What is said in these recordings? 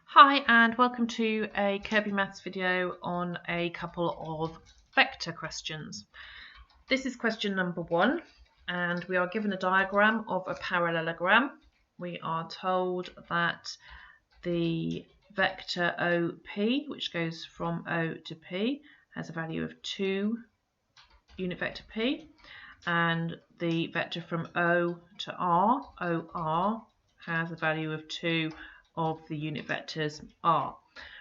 Hi and welcome to a Kirby Maths video on a couple of vector questions. This is question number 1 and we are given a diagram of a parallelogram. We are told that the vector OP, which goes from O to P, has a value of 2 unit vector P, and the vector from O to R, OR, has a value of 2 of the unit vectors R.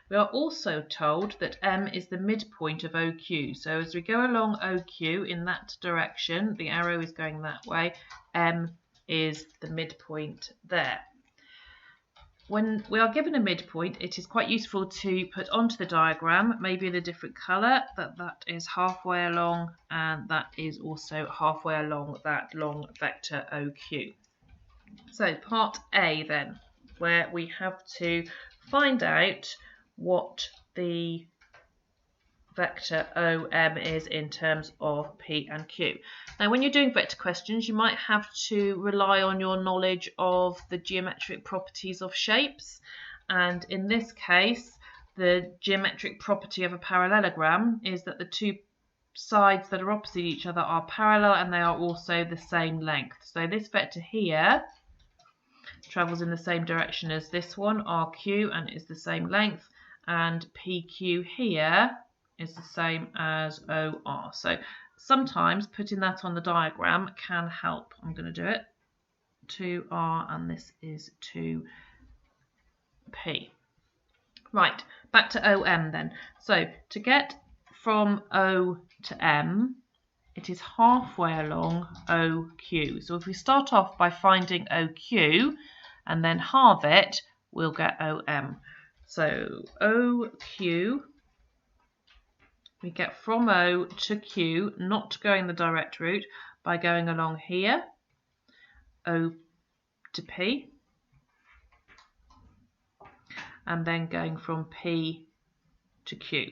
We are also told that M is the midpoint of OQ. So as we go along OQ in that direction, the arrow is going that way, M is the midpoint there. When we are given a midpoint, it is quite useful to put onto the diagram, maybe in a different colour, that is halfway along and that is also halfway along that long vector OQ. So part A then, where we have to find out what the vector OM is in terms of P and Q. Now when you're doing vector questions, you might have to rely on your knowledge of the geometric properties of shapes, and in this case the geometric property of a parallelogram is that the two sides that are opposite each other are parallel and they are also the same length. So this vector here travels in the same direction as this one, RQ, and is the same length, and PQ here is the same as OR. So sometimes putting that on the diagram can help. I'm going to do it. 2R and this is 2P. Right, back to OM then. So to get from O to M, it is halfway along OQ. So if we start off by finding OQ and then halve it, we'll get OM. So OQ, we get from O to Q, not going the direct route, by going along here, O to P, and then going from P to Q.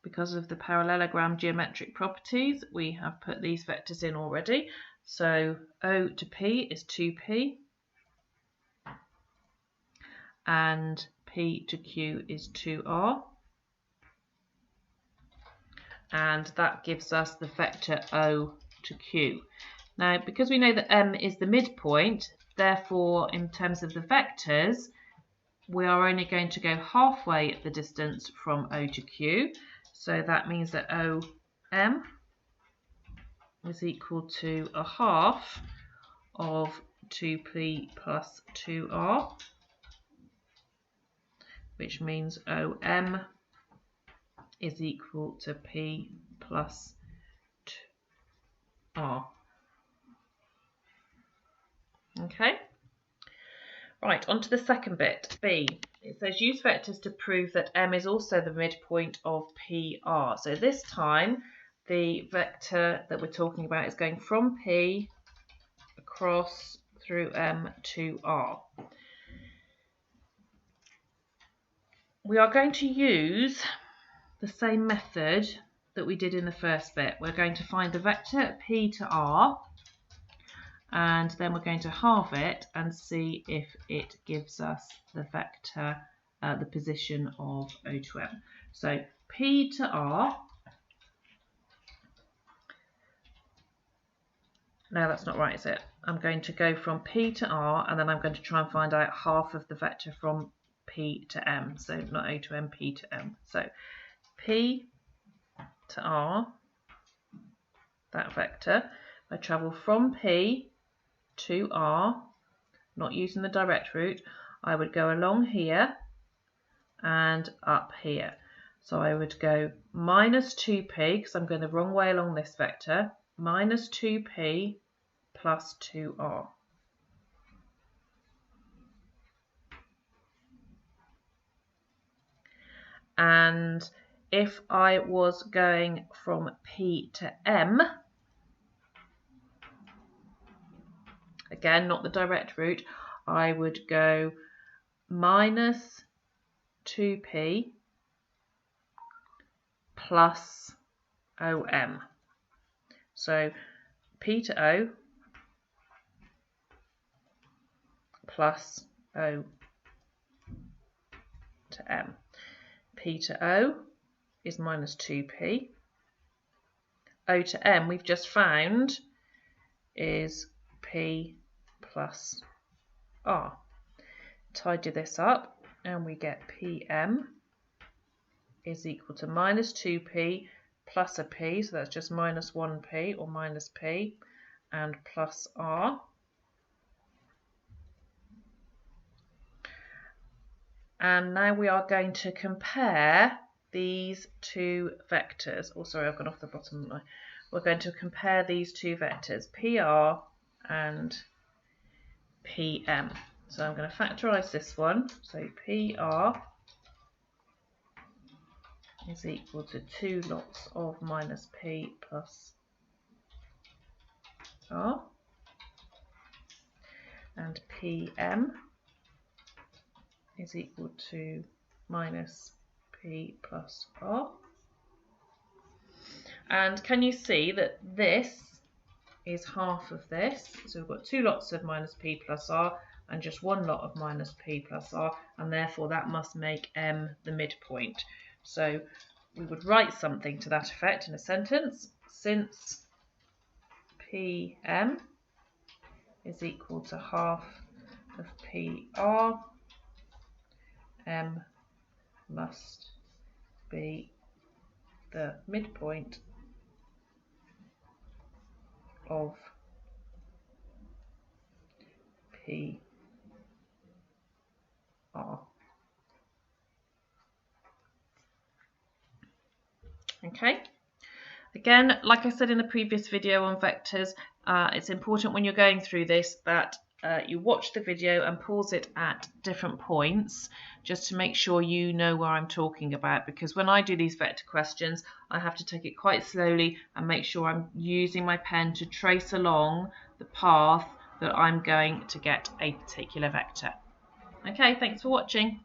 Because of the parallelogram geometric properties, we have put these vectors in already. So O to P is 2P, and P to Q is 2R, and that gives us the vector O to Q. Now, because we know that M is the midpoint, therefore, in terms of the vectors, we are only going to go halfway the distance from O to Q. So that means that OM is equal to a half of 2P plus 2R, which means OM is equal to P plus R. Okay. Right, on to the second bit, B. It says use vectors to prove that M is also the midpoint of PR. So this time the vector that we're talking about is going from P across through M to R. We are going to use the same method that we did in the first bit. We're going to find the vector P to R, and then we're going to halve it and see if it gives us the vector, the position of O to M. So P to R, no, that's not right, is it? I'm going to go from P to R and then I'm going to try and find out half of the vector from P to M. So not O to M, P to M. So P to R, that vector, I travel from P to R, not using the direct route, I would go along here and up here. So I would go minus 2P, because I'm going the wrong way along this vector, minus 2P plus 2R. And if I was going from P to M, again, not the direct route, I would go minus 2P plus OM. So P to O plus O to M. P to O is minus 2p. O to M we've just found is P plus R. Tidy this up and we get PM is equal to minus 2p plus a p, so that's just minus 1p or minus p, and plus R. And now we are going to compare these two vectors. Oh, sorry, I've gone off the bottom. We're going to compare these two vectors, PR and PM. So I'm going to factorize this one. So PR is equal to 2 lots of minus P plus R. And PM is equal to minus P plus R. And can you see that this is half of this? So we've got 2 lots of minus P plus R and just 1 lot of minus P plus R, and therefore that must make M the midpoint. So we would write something to that effect in a sentence. Since PM is equal to half of PR, M must be the midpoint of PR. Okay. Again, like I said in the previous video on vectors, it's important when you're going through this that you watch the video and pause it at different points just to make sure you know what I'm talking about, because when I do these vector questions I have to take it quite slowly and make sure I'm using my pen to trace along the path that I'm going to get a particular vector. Okay, thanks for watching.